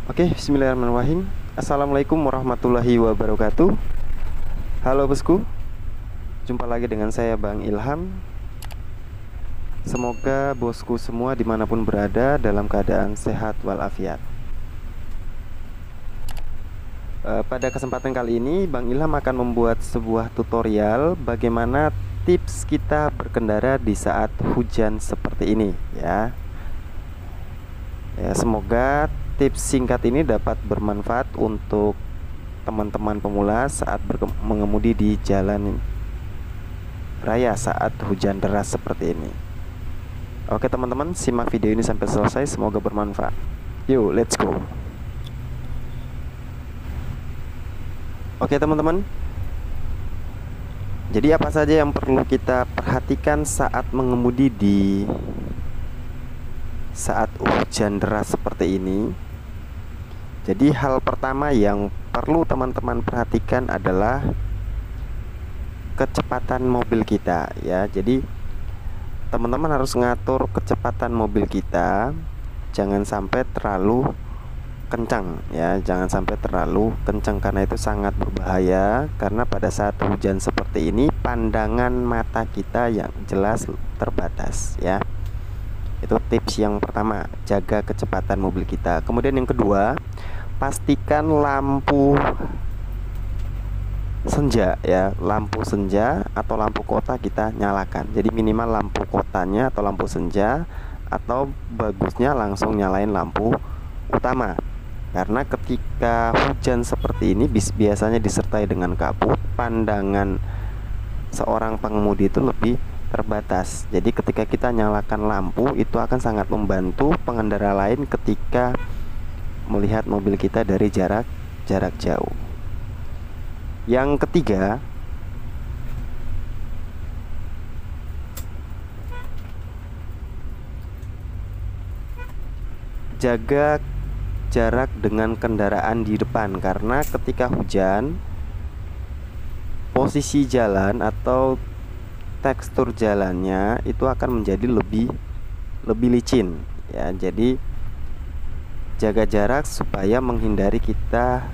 Oke, bismillahirrahmanirrahim. Assalamualaikum warahmatullahi wabarakatuh. Halo bosku, jumpa lagi dengan saya Bang Ilham. Semoga bosku semua dimanapun berada dalam keadaan sehat walafiat. Pada kesempatan kali ini Bang Ilham akan membuat sebuah tutorial bagaimana tips kita berkendara di saat hujan seperti ini ya. Semoga tips singkat ini dapat bermanfaat untuk teman-teman pemula saat mengemudi di jalan raya saat hujan deras seperti ini. Oke teman-teman, simak video ini sampai selesai, semoga bermanfaat. Yuk, let's go. Oke teman-teman, jadi apa saja yang perlu kita perhatikan saat mengemudi di saat hujan deras seperti ini? Jadi hal pertama yang perlu teman-teman perhatikan adalah kecepatan mobil kita ya. Jadi teman-teman harus ngatur kecepatan mobil kita, jangan sampai terlalu kencang ya, jangan sampai terlalu kencang karena itu sangat berbahaya. Karena pada saat hujan seperti ini pandangan mata kita yang jelas terbatas ya. Itu tips yang pertama, jaga kecepatan mobil kita. Kemudian yang kedua, pastikan lampu senja ya, lampu senja atau lampu kota kita nyalakan. Jadi minimal lampu kotanya atau lampu senja, atau bagusnya langsung nyalain lampu utama. Karena ketika hujan seperti ini biasanya disertai dengan kabut, pandangan seorang pengemudi itu lebih terbatas. Jadi ketika kita nyalakan lampu itu akan sangat membantu pengendara lain ketika melihat mobil kita dari jarak jauh. Yang ketiga, jaga jarak dengan kendaraan di depan, karena ketika hujan posisi jalan atau tekstur jalannya itu akan menjadi lebih licin ya. Jadi jaga jarak supaya menghindari kita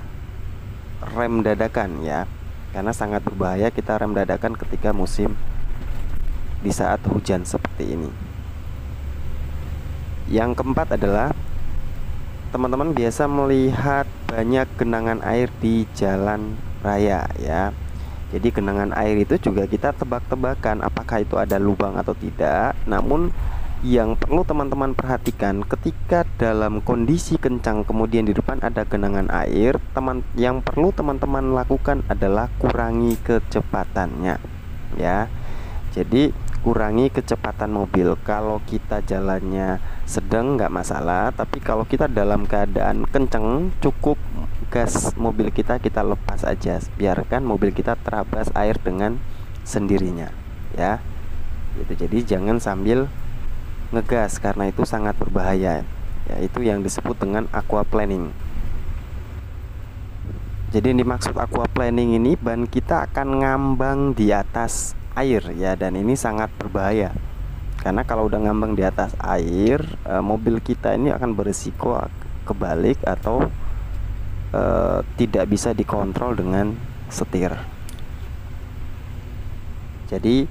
rem dadakan ya, karena sangat berbahaya kita rem dadakan ketika musim di saat hujan seperti ini. Yang keempat adalah teman-teman biasa melihat banyak genangan air di jalan raya ya. Jadi genangan air itu juga kita tebak-tebakan apakah itu ada lubang atau tidak. Namun yang perlu teman-teman perhatikan, ketika dalam kondisi kencang kemudian di depan ada genangan air, yang perlu teman-teman lakukan adalah kurangi kecepatannya ya. Jadi kurangi kecepatan mobil. Kalau kita jalannya sedang nggak masalah, tapi kalau kita dalam keadaan kencang, cukup gas mobil kita lepas aja, biarkan mobil kita terabas air dengan sendirinya ya. Gitu. Jadi jangan sambil ngegas karena itu sangat berbahaya ya. Itu yang disebut dengan aquaplaning. Jadi yang dimaksud aquaplaning ini, ban kita akan ngambang di atas air ya, dan ini sangat berbahaya karena kalau udah ngambang di atas air, mobil kita ini akan berisiko kebalik atau tidak bisa dikontrol dengan setir. Jadi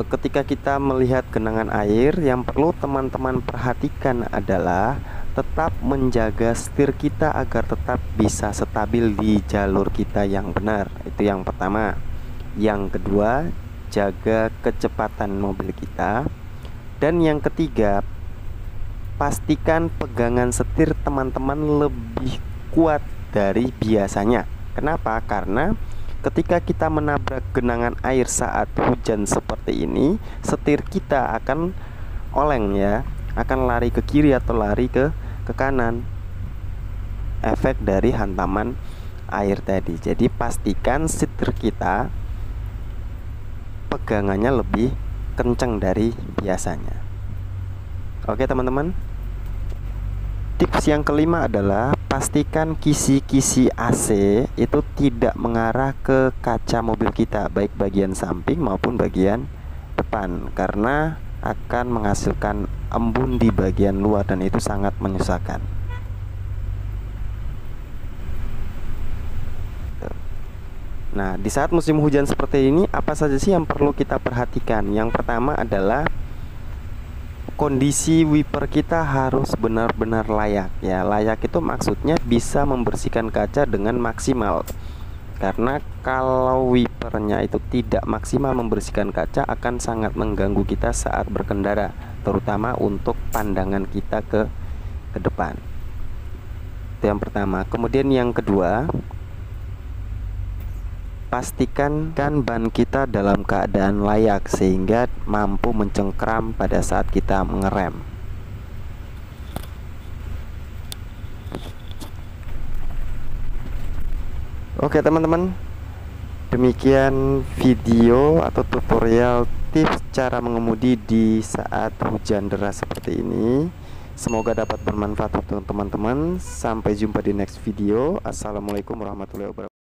ketika kita melihat genangan air, yang perlu teman-teman perhatikan adalah tetap menjaga setir kita agar tetap bisa stabil di jalur kita yang benar. Itu yang pertama. Yang kedua, jaga kecepatan mobil kita. Dan yang ketiga, pastikan pegangan setir teman-teman lebih kuat dari biasanya. Kenapa? Karena ketika kita menabrak genangan air saat hujan seperti ini, setir kita akan oleng ya, akan lari ke kiri atau lari ke kanan, efek dari hantaman air tadi. Jadi pastikan setir kita pegangannya lebih kencang dari biasanya. Oke teman-teman, tips yang kelima adalah pastikan kisi-kisi AC itu tidak mengarah ke kaca mobil kita, baik bagian samping maupun bagian depan, karena akan menghasilkan embun di bagian luar dan itu sangat menyusahkan. Nah, di saat musim hujan seperti ini, apa saja sih yang perlu kita perhatikan? Yang pertama adalah kondisi wiper kita harus benar-benar layak ya. Layak itu maksudnya bisa membersihkan kaca dengan maksimal. Karena kalau wipernya itu tidak maksimal membersihkan kaca akan sangat mengganggu kita saat berkendara, terutama untuk pandangan kita ke depan. Itu yang pertama. Kemudian yang kedua, pastikan ban kita dalam keadaan layak sehingga mampu mencengkram pada saat kita mengerem. Oke teman-teman, demikian video atau tutorial tips cara mengemudi di saat hujan deras seperti ini. Semoga dapat bermanfaat untuk teman-teman. Sampai jumpa di next video. Assalamualaikum warahmatullahi wabarakatuh.